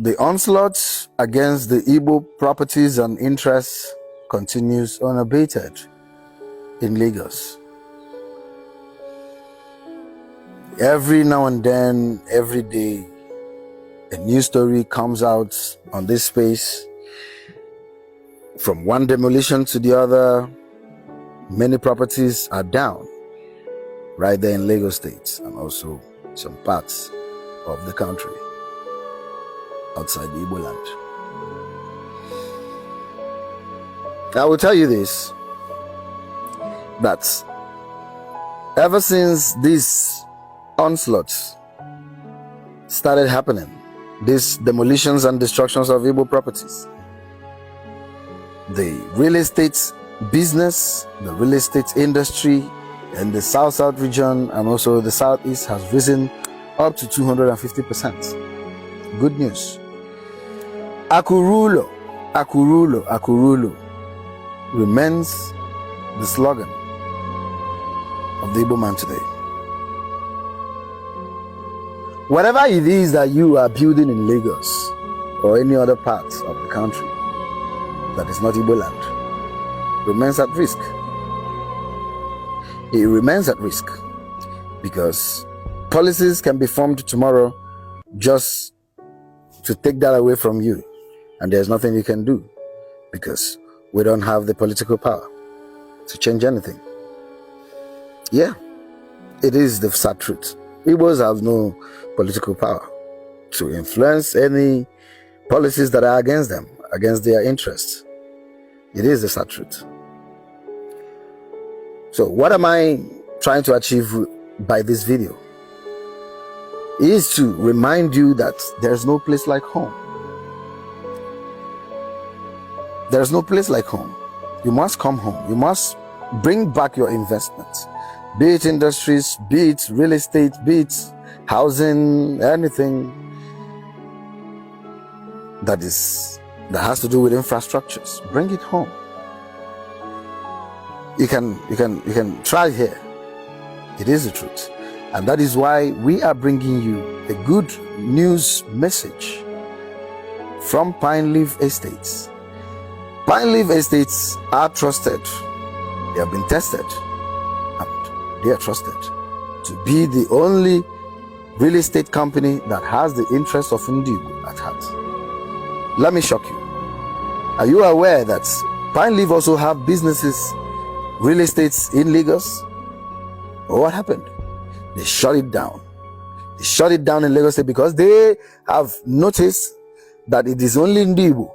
The onslaught against the Igbo properties and interests continues unabated in Lagos. Every now and then, every day, a new story comes out on this space. From one demolition to the other, many properties are down right there in Lagos State and also some parts of the country outside the Igbo land. I will tell you this, that ever since these onslaughts started happening, these demolitions and destructions of Igbo properties, the real estate business, the real estate industry in the South region and also the Southeast has risen up to 250%. Good news. Akurulo, Akurulo, Akurulo remains the slogan of the Igbo man today. Whatever it is that you are building in Lagos or any other part of the country that is not Igbo land remains at risk. It remains at risk because policies can be formed tomorrow just to take that away from you, and there's nothing you can do because we don't have the political power to change anything. Yeah, it is the sad truth. Igbos have no political power to influence any policies that are against them, against their interests. It is the sad truth. So what am I trying to achieve by this video? Is to remind you that there's no place like home. There's no place like home. You must come home. You must bring back your investments, be it industries, be it real estate, be it housing, anything that has to do with infrastructures. Bring it home. You can try here. It is the truth. And that is why we are bringing you a good news message from Pine Leaf Estates. Pine Leaf Estates are trusted. They have been tested and they are trusted to be the only real estate company that has the interest of Igbo at heart. Let me shock you. Are you aware that Pine Leaf also have businesses, real estates in Lagos? But what happened? They shut it down. They shut it down in Lagos State because they have noticed that it is only Igbo,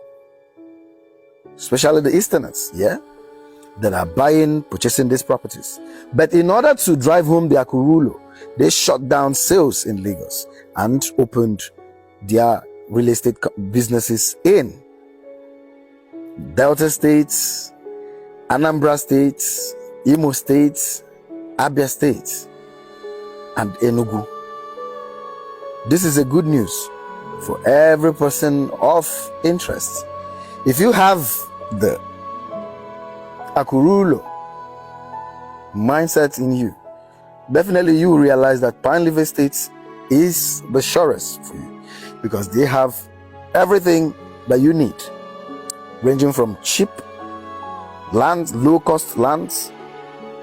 especially the Easterners, that are purchasing these properties. But in order to drive home their Akurulo, they shut down sales in Lagos and opened their real estate businesses in Delta States, Anambra States, Imo States, Abia States, and Enugu. This is a good news for every person of interest. If you have the Akurulo mindset in you, definitely you will realize that Pine Leaf Estates is the surest for you because they have everything that you need, ranging from cheap lands, low-cost lands,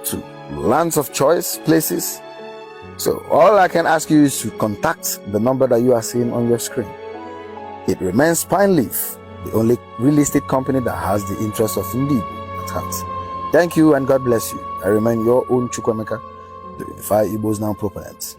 to lands of choice places. So all I can ask you is to contact the number that you are seeing on your screen. It remains Pine Leaf, the only real estate company that has the interest of Igbo at heart. Thank you and God bless you. I remain your own Chukwemeka, the Unified Igbos Now proponent.